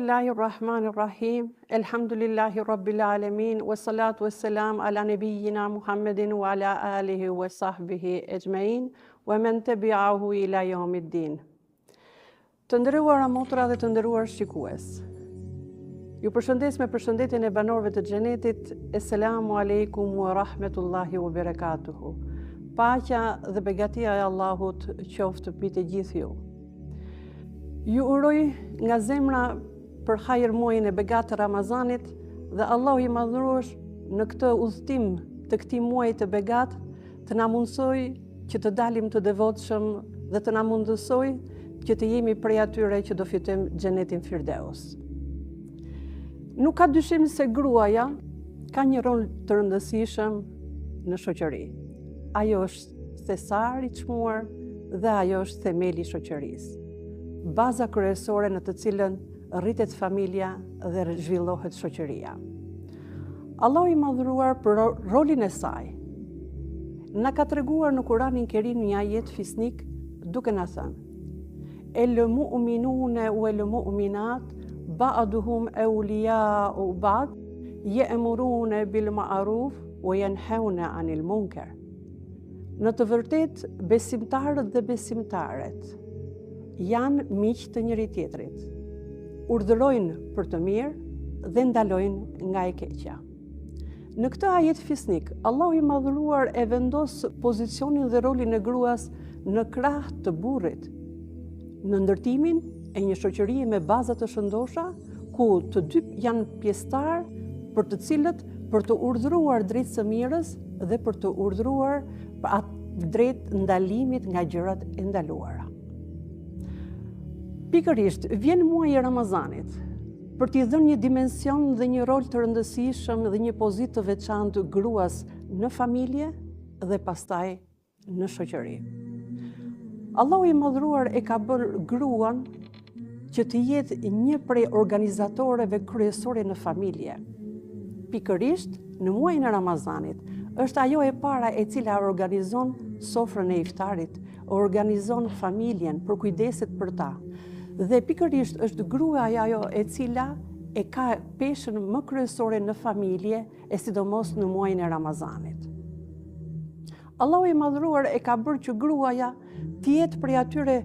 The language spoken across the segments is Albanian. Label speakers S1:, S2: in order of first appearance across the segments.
S1: Bismillahirrahmanirrahim. Elhamdulillahi rabbil alamin wa salatu wassalam ala nabiyyina Muhammedin wa ala alihi wa sahbihi ejmain wa man tabi'ahu ila yawmiddin. Të nderuara motra dhe të nderuar shikues. Ju përshëndes me përshëndetjen e banorëve të xhenetit. Esselamu aleikum wa rahmetullahi wa barakatuhu. Paqja dhe begatia e Allahut qoftë mbi të gjithë ju. Ju uroj nga zemra për hajër muajin e begatë të Ramazanit dhe Allahu i madhëruar në këtë udhëtim të këtij muaji të begatë të na mundsoj që të dalim të devotshëm dhe të na mundësoj që të jemi prej atyre që do fitojmë xhenetin Firdeus. Nuk ka dyshim se gruaja ka një rol të rëndësishëm në shoqëri. Ajo është thesari i çmuar dhe ajo është themeli i shoqërisë. Baza kryesore në të cilën rritet familja dhe zhvillohet shoqëria. Allahu i madhëruar për rolin e saj na ka treguar në Kur'anin Kerim një ajet fisnik duke na thënë: El mu'minune wal mu'minat ba'duhum awliya'u ba'd ya'muruna bil ma'ruf wa yanhauna 'anil munkar. Në të vërtetë besimtarët dhe besimtaret janë miq të njëri tjetrit. Urdhërojnë për të mirë dhe ndalojnë nga e keqja. Në këtë ajet fisnik, Allahu i madhëruar e vendos pozicionin dhe rolin e gruas në krah të burrit, në ndërtimin e një shoqërie me baza të shëndosha, ku të dy janë pjesëtar për të cilët për të urdhëruar drejt së mirës dhe për të urdhëruar drejt ndalimit nga gjërat e ndaluara. Pikërisht, vjen muaji i Ramazanit për t'i dhënë një dimension dhe një rol të rëndësishëm dhe një pozitë të veçantë gruas në familje dhe pastaj në shoqëri. Allahu i madhëruar e ka bërë gruan që të jetë një prej organizatoreve kryesore në familje. Pikërisht, në muajin e Ramazanit, është ajo e para e cila organizon sofrën e iftarit, organizon familjen për kujdeset për ta. Dhe pikërisht është gruaja ajo e cila e ka peshën më kryesore në familje, e sidomos në muajin e Ramazanit. Allahu i madhëruar e ka bërë që gruaja të jetë prej atyre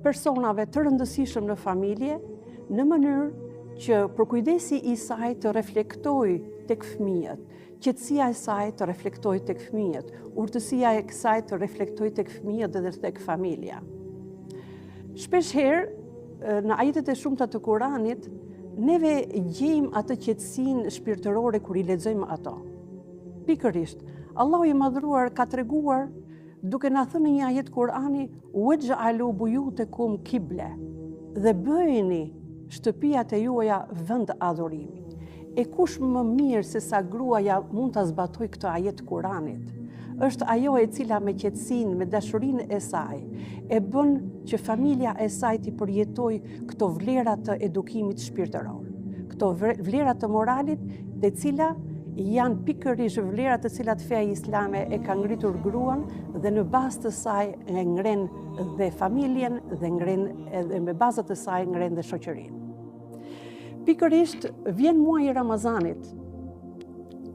S1: personave të rëndësishëm në familje, në mënyrë që përkujdesi i saj të reflektojë tek fëmijët, qetësia e saj të reflektojë tek fëmijët, urtësia e saj të reflektojë tek fëmijët dhe tek familja. Shpesh herë, në ajetet e shumta të Kuranit, neve gjejmë atë qetësinë shpirtërore kur i lexojmë ato. Pikërisht, Allahu i madhëruar ka treguar duke na thënë në një ajet Kurani: "Waj'alu buyutakum qible", dhe bëjeni shtëpiat e juaja vend adhurimi. E kush më mirë se sa gruaja mund ta zbatojë këtë ajet Kuranit? Është ajo e cila me qetësinë, me dashurinë e saj, e bën që familja e saj të përjetojë këto vlera të edukimit shpirtëror, këto vlera të moralit, të cila janë pikërisht vlerat të cilat feja islame e ka ngritur gruan dhe në bazë të saj e ngren dhe familjen dhe ngren edhe me bazat të saj ngren dhe shoqërinë. Pikërisht vjen muaji i Ramazanit,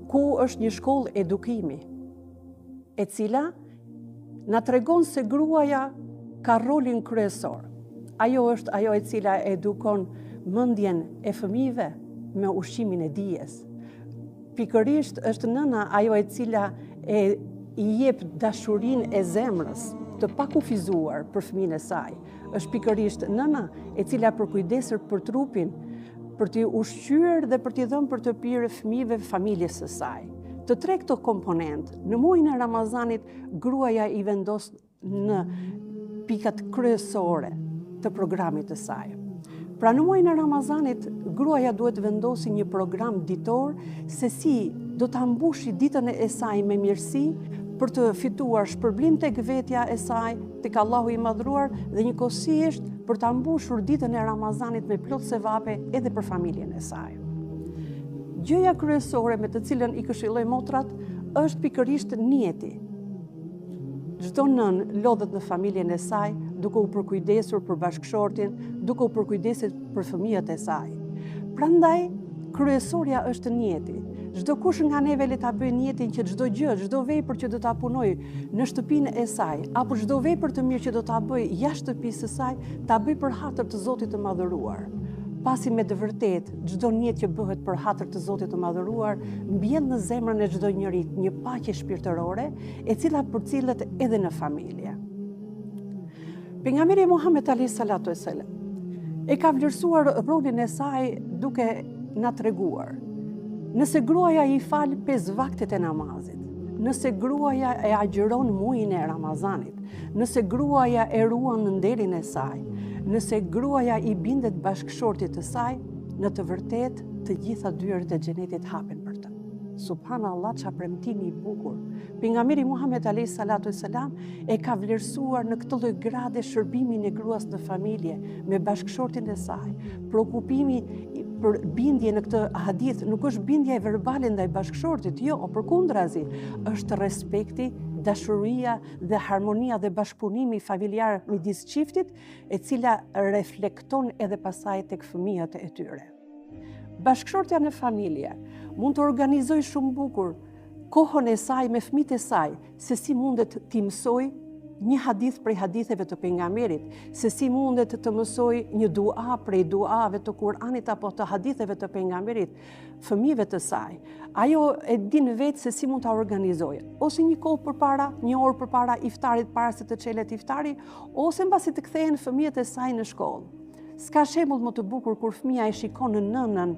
S1: ku është një shkollë edukimi, e cila na tregon se gruaja ka rolin kryesor. Ajo është ajo e cila edukon mendjen e fëmijëve me ushqimin e dijes. Pikërisht është nëna ajo e cila i jep dashurinë e zemrës, të pakufizuar për fëmijën e saj. Është pikërisht nëna e cila përkujdesër për trupin, për t'i ushqyer dhe për t'i dhënë për të pirë fëmijëve familjes së saj. Të tre këto komponent, në muajin e Ramazanit, gruaja i vendos në pikat kryesore të programit të saj. Pra në muajin e Ramazanit, gruaja duhet vendosi një program ditor se si do ta mbushi ditën e saj me mirësi për të fituar shpërblim tek vetja e saj, tek Allahu i madhruar, dhe njëkohësisht për ta mbushur ditën e Ramazanit me plot sevape edhe për familjen e saj. Gjëja kryesore me të cilën i këshilloj motrat është pikërisht niyeti. Çdo nën lodhet në familjen e saj duke u përkujdesur për bashkëshortin, duke u përkujdesur për fëmijët e saj. Prandaj, kryesorja është njeti. Çdo kush nga neve le ta bëjë njetin që çdo gjë, çdo vepër që do ta punoj në shtëpinë e saj, apo çdo vepër të mirë që do ta bëj jashtë shtëpisë së saj, ta bëj për hatër të Zotit të Madhëruar. Pasi me të vërtet, çdo njet që bëhet për hatër të Zotit të Madhëruar, mbjell në zemrën e çdo njerit një paqe shpirtërore, e cila përcillet edhe në familje. Pejgamberi Muhammed alayhi salatu vesselam e ka vlerësuar rolin e saj duke na treguar. Nëse gruaja i fal 5 vaktet e namazit, nëse gruaja e agjeron muajin e Ramazanit, nëse gruaja e ruan nderin e saj, nëse gruaja i bindet bashkëshortit të saj, në të vërtet të gjitha dyert e xhenetit hapen për të. Subhanallah, çfarë premtimi i bukur. Pejgamberi Muhammed alayhi salatu vesselam e ka vlerësuar në këtë lloj grade shërbimin e gruas në familje me bashkëshortin e saj. Shqetësimi për bindje në këtë hadith nuk është bindja e verbale ndaj bashkëshortit, jo, përkundrazi, është respekti, dashuria dhe harmonia dhe bashkëpunimi familjar midis çiftit, e cila reflekton edhe pasaj tek fëmijët e tyre. Bashkëshortja në familje mund të organizoj shumë bukur kohën e saj me fëmijët e saj, se si mundet t'i mësoj një hadith prej haditheve të pejgamberit, se si mundet të mësoj një dua prej duave të Kuranit apo të haditheve të pejgamberit fëmijëve të saj. Ajo e din vetë se si mund ta organizojë, ose një kohë përpara, një orë përpara iftarit, para se të çelet iftari, ose mbasi të kthehen fëmijët e saj në shkollë. S'ka shembull më të bukur kur fëmia e shikon në nënën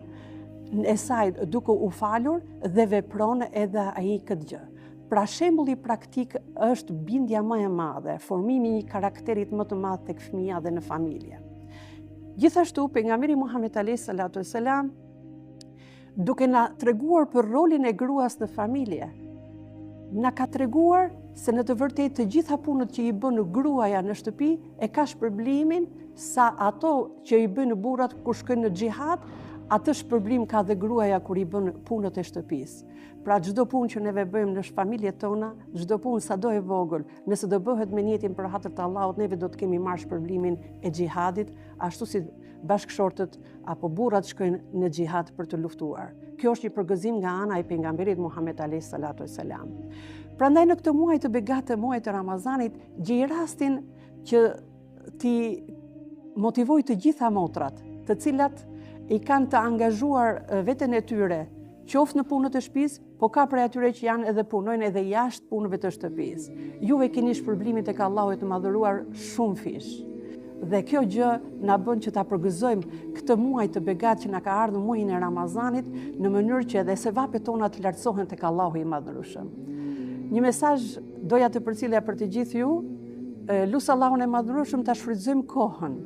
S1: e saj duke u falur dhe vepron edhe ai këtë gjë. Pra shembulli praktik është bindja më e madhe, formimi i karakterit më të madh tek fëmia dhe në familje. Gjithashtu, pejgamberi Muhammed alayhi salatu vesselam, duke na treguar për rolin e gruas në familje, na ka treguar se në të vërtetë të gjitha punët që i bën gruaja në shtëpi e ka shpërblimin sa ato që i bën burrat kur shkojnë në xhihad, atë shpërblim ka dhe gruaja kur i bën punët e shtëpisë. Pra çdo punë që neve bëjmë në familjet tona, çdo punë sado e vogël, nëse do bëhet me niyetin për hatër të Allahut, neve do të kemi marrë shpërblimin e xhihadit, ashtu si bashkëshortët apo burrat shkojnë në xhihad për të luftuar. Kjo është një përgëzim nga ana e pejgamberit Muhammed alayhi salatu vesselam. Prandaj në këtë muaj të begatë, muaj të Ramazanit, gjej rastin që ti motivoj të gjitha motrat, të cilat i kanë të angazhuar veten e tyre, qoftë në punët e shtëpisë, po ka prej atyre që janë edhe punojnë edhe jashtë punëve të shtëpisë. Juve keni shpërblimin tek Allahu i të madhëruar shumë fish. Dhe kjo gjë na bën që ta përgëzojmë këtë muaj të begatë që na ka ardhur, muajin e Ramazanit, në mënyrë që edhe sevapet tona të lartësohen tek Allahu i madhërueshëm. Një mesazh doja të përcjellja për të gjithë ju, lut Allahun e madhërueshëm ta shfrytëzojmë kohën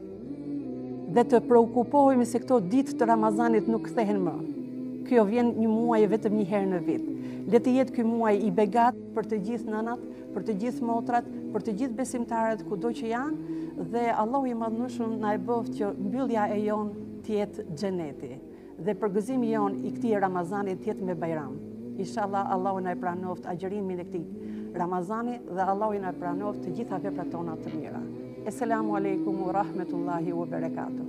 S1: dhe të preokupohemi se këto ditë të Ramazanit nuk kthehen më. Kjo vjen një muaj vetëm një herë në vit. Le të jetë ky muaj i begat për të gjithë nënat, për të gjithë motrat, për të gjithë besimtarët kudo që janë, dhe Allahu i madhërueshëm na e bëft që mbyllja e jon të jetë xheneti dhe përgëzimi jon i këtij Ramazanit të jetë me bajram. Inshallah Allahu na e pranoft agjërimin e këtij Ramazani dhe Allahu na e pranoft të gjitha veprat tona të mira. Esselamu alaikum wa rahmetullahi wa barakatuh.